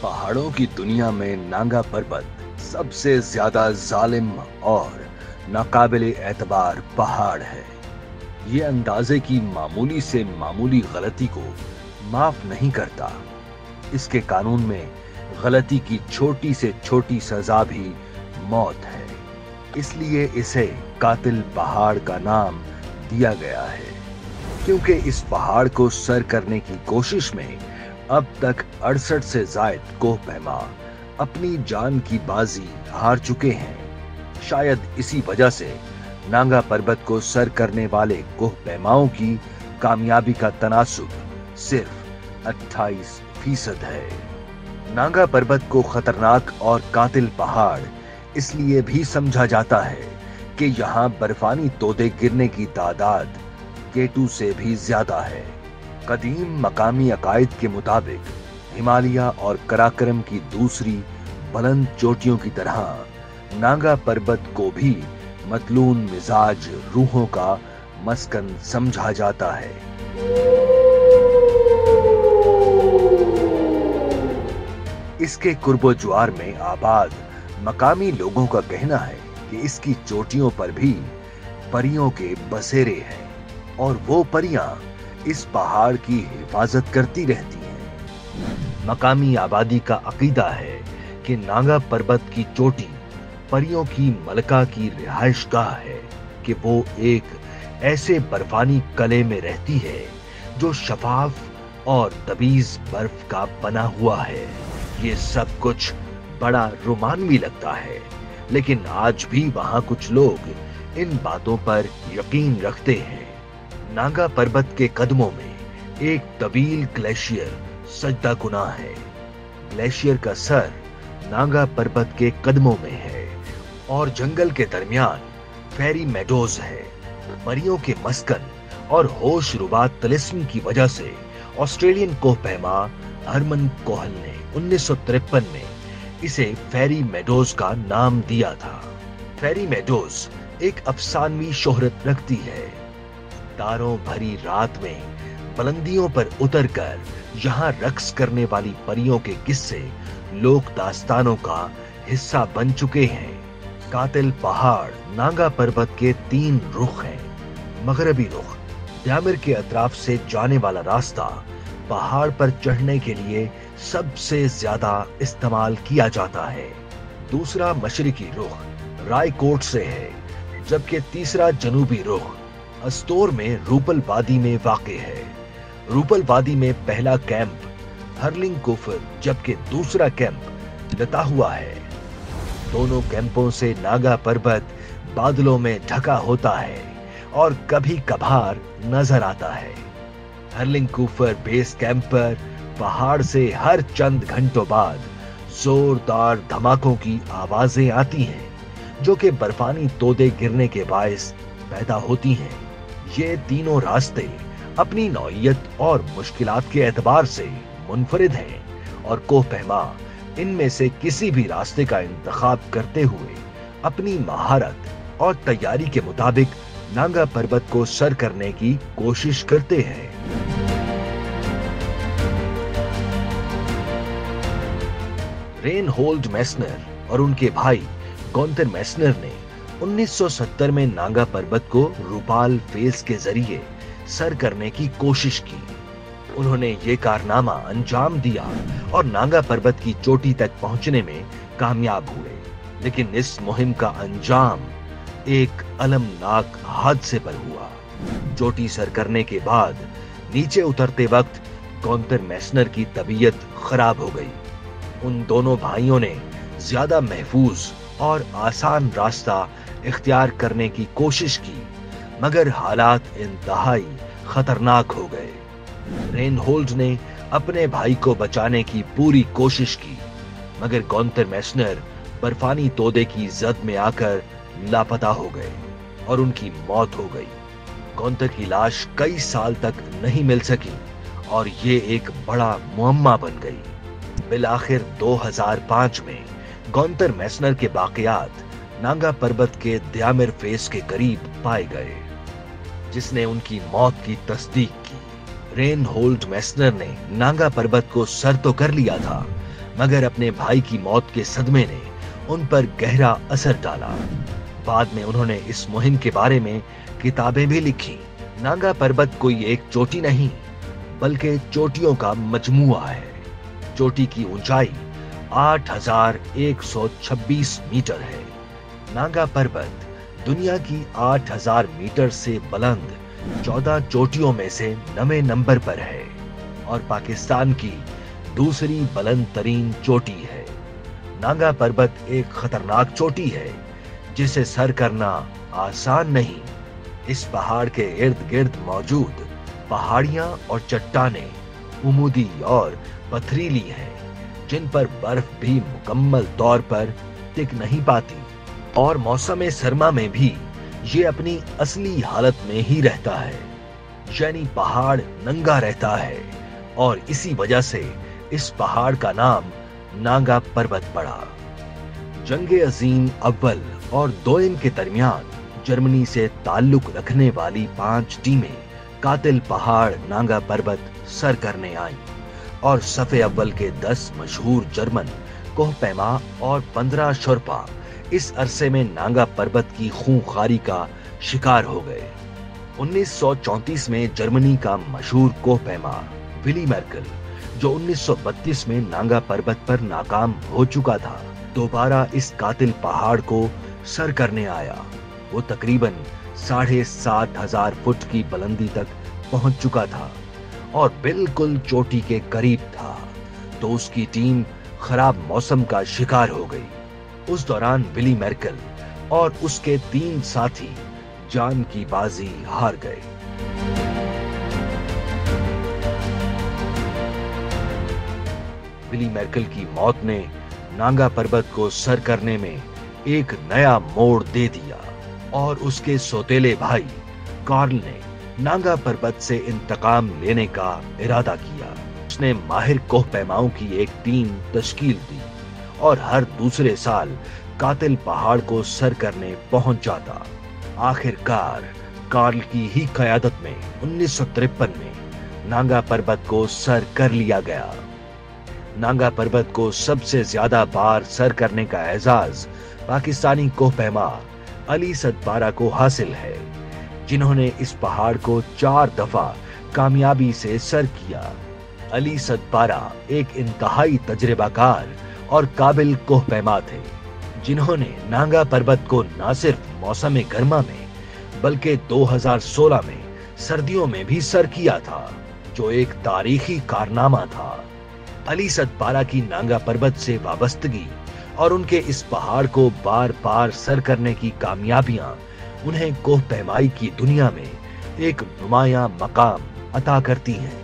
पहाड़ों की दुनिया में नांगा पर्वत सबसे ज्यादा जालिम और नाकाबिले एतबार पहाड़ है। ये अंदाजे की मामूली से मामूली गलती को माफ नहीं करता। इसके कानून में गलती की छोटी से छोटी सजा भी मौत है। इसलिए इसे कातिल पहाड़ का नाम दिया गया है, क्योंकि इस पहाड़ को सर करने की कोशिश में अब तक 68 से जायद कोहपैमा अपनी जान की बाजी हार चुके हैं। शायद इसी वजह से नांगा पर्वत को सर करने वाले कोहपैमाओं की कामयाबी का तनासुब सिर्फ 28% है। नांगा पर्वत को खतरनाक और कातिल पहाड़ इसलिए भी समझा जाता है कि यहाँ बर्फानी तोदे गिरने की तादाद केटू से भी ज्यादा है। कदीम मकामी अकायद के मुताबिक हिमालय और कराकरम की दूसरी बुलंद चोटियों की तरह नांगा पर्वत को भी मतलून मिजाज रूहों का मस्कन समझा जाता है। इसके कुर्बो ज्वार में आबाद मकामी लोगों का कहना है कि इसकी चोटियों पर भी परियों के बसेरे हैं और वो परियां इस पहाड़ की हिफाजत करती रहती हैं। मकामी आबादी का अकीदा है कि नांगा पर्वत की चोटी परियों की मलका की रिहाइशगाह है, कि वो एक ऐसे बर्फानी कले में रहती है जो शफाफ और तबीज बर्फ का बना हुआ है। ये सब कुछ बड़ा रोमांवी लगता है, लेकिन आज भी वहां कुछ लोग इन बातों पर यकीन रखते हैं। नांगा पर्वत के कदमों में एक तवील ग्लेशियर सजदा गुना है। ग्लेशियर का सर नांगा पर्वत के कदमों में है और जंगल के दरमियान फेरी मेडोज है। परियों के मस्कन और होश रुबा तिलिस्म की वजह से ऑस्ट्रेलियन कोहपैमा हरमन कोहल ने 1953 में इसे फेरी मेडोज का नाम दिया था। फेरी मेडोज एक अफसानवी शोहरत रखती है। तारों भरी रात में बुलंदियों पर उतरकर यहाँ रक्स करने वाली परियों के किस्से लोक दास्तानों का हिस्सा बन चुके हैं। कातिल पहाड़ नांगा पर्वत के 3 रुख हैं। मगरबी रुख द्यामिर के अतराफ से जाने वाला रास्ता पहाड़ पर चढ़ने के लिए सबसे ज्यादा इस्तेमाल किया जाता है। दूसरा मशरिकी रुख रायकोट से है, जबकि तीसरा जनूबी रुख अस्तोर में रूपल वादी में वाक़े है। रूपल वादी में पहला कैंप हर्लिंग कुफर, जबकि दूसरा कैंप लता हुआ है। दोनों कैंपों से नागा पर्वत बादलों में ढका होता है और कभी कभार नजर आता है। हर्लिंग कुफर बेस कैंप पर पहाड़ से हर चंद घंटों बाद जोरदार धमाकों की आवाजें आती हैं, जो कि बर्फानी तोदे गिरने के बायस पैदा होती हैं। ये तीनों रास्ते अपनी नौइयत और मुश्किलात के एतबार से मुनफरिद हैं और कोहपैमा इनमें से किसी भी रास्ते का इंतखाब करते हुए अपनी महारत और तैयारी के मुताबिक नांगा पर्वत को सर करने की कोशिश करते हैं। रेनहोल्ड मेस्नर और उनके भाई गॉन्थर मेस्नर ने 1970 में नांगा पर्वत को रूपाल फेस के जरिए सर करने की कोशिश की। उन्होंने ये कारनामा अंजाम दिया और नांगा पर्वत की चोटी तक पहुंचने में कामयाब हुए, लेकिन इस मुहिम का अंजाम एक अलमनाक हादसे पर हुआ। चोटी सर करने के बाद नीचे उतरते वक्त गॉन्थर मेस्नर की तबीयत खराब हो गई। उन दोनों भाइयों ने ज्यादा महफूज और आसान रास्ता इख्तियार करने की कोशिश की, मगर हालात इंतहाई खतरनाक हो गए। रेनहोल्ड ने अपने भाई को बचाने की पूरी कोशिश की, मगर गॉन्थर मेस्नर बर्फानी तोदे की जद में आकर लापता हो गए और उनकी मौत हो गई। गॉन्थर की लाश कई साल तक नहीं मिल सकी और ये एक बड़ा मुअम्मा बन गई। बिलाखिर 2005 में गॉन्थर मेस्नर के बाकियात नांगा पर्वत के द्यामिर फेस के करीब पाए गए, जिसने उनकी मौत की तस्दीक की। रेनहोल्ड मेस्नर ने नांगा पर्वत को सर तो कर लिया था, मगर अपने भाई की मौत के सदमे ने उन पर गहरा असर डाला। बाद में उन्होंने इस मुहिम के बारे में किताबें भी लिखी। नांगा पर्वत कोई एक चोटी नहीं, बल्कि चोटियों का मजमुआ है। चोटी की ऊंचाई 8,126 मीटर है। नांगा पर्वत दुनिया की 8,000 मीटर से बुलंद 14 चोटियों में से 9वें नंबर पर है और पाकिस्तान की दूसरी बुलंद तरीन चोटी है। नांगा पर्वत एक खतरनाक चोटी है जिसे सर करना आसान नहीं। इस पहाड़ के इर्द गिर्द मौजूद पहाड़ियां और चट्टानें उमूदी और पथरीली हैं, जिन पर बर्फ भी मुकम्मल तौर पर टिक नहीं पाती और मौसम सरमा में भी ये अपनी असली हालत में ही रहता है, यानी पहाड़ नंगा रहता है और इसी वजह से इस पहाड़ का नाम नांगा पर्वत पड़ा। जंग अजीम अव्वल और दोयम के दरमियान जर्मनी से ताल्लुक रखने वाली 5 टीमें कातिल पहाड़ नांगा पर्वत सर करने आईं और सफ़े अव्वल के 10 मशहूर जर्मन कोहपैमा और 15 शोरपा इस अरसे में नांगा पर्वत की खूंखारी का शिकार हो गए। 1934 में जर्मनी का मशहूर कोहपैमा विली मेर्केल, जो 1932 में नांगा पर्वत पर नाकाम हो चुका था, दोबारा इस कातिल पहाड़ को सर करने आया। वो तकरीबन 7,500 फुट की बुलंदी तक पहुंच चुका था और बिल्कुल चोटी के करीब था, तो उसकी टीम खराब मौसम का शिकार हो गई। उस दौरान विली मेर्केल और उसके 3 साथी जान की बाजी हार गए। विली मेर्केल की मौत ने नांगा पर्वत को सर करने में एक नया मोड़ दे दिया और उसके सौतेले भाई कार्ल ने नांगा पर्वत से इंतकाम लेने का इरादा किया। उसने माहिर कोहपैमाओं की एक टीम तश्कील दी और हर दूसरे साल कातिल पहाड़ को सर करने पहुंच जाता। आखिरकार कार्ल की ही क़यादत में 1953 में नांगा पर्वत को सर कर लिया गया। नांगा पर्वत को सबसे ज्यादा बार सर करने का एजाज पाकिस्तानी कोहपैमा अली सदपारा को हासिल है, जिन्होंने इस पहाड़ को 4 दफा कामयाबी से सर किया। अली सदपारा एक इंतहाई तजर्बाकार और काबिल कोहपैमा थे, जिन्होंने नांगा पर्वत को न सिर्फ मौसम गर्मा में बल्कि 2016 में सर्दियों में भी सर किया था, जो एक तारीखी कारनामा था। अली सदपारा की नांगा पर्वत से वाबस्तगी और उनके इस पहाड़ को बार बार सर करने की कामयाबियां उन्हें कोहपैमाई की दुनिया में एक नुमायां मकाम अता करती हैं।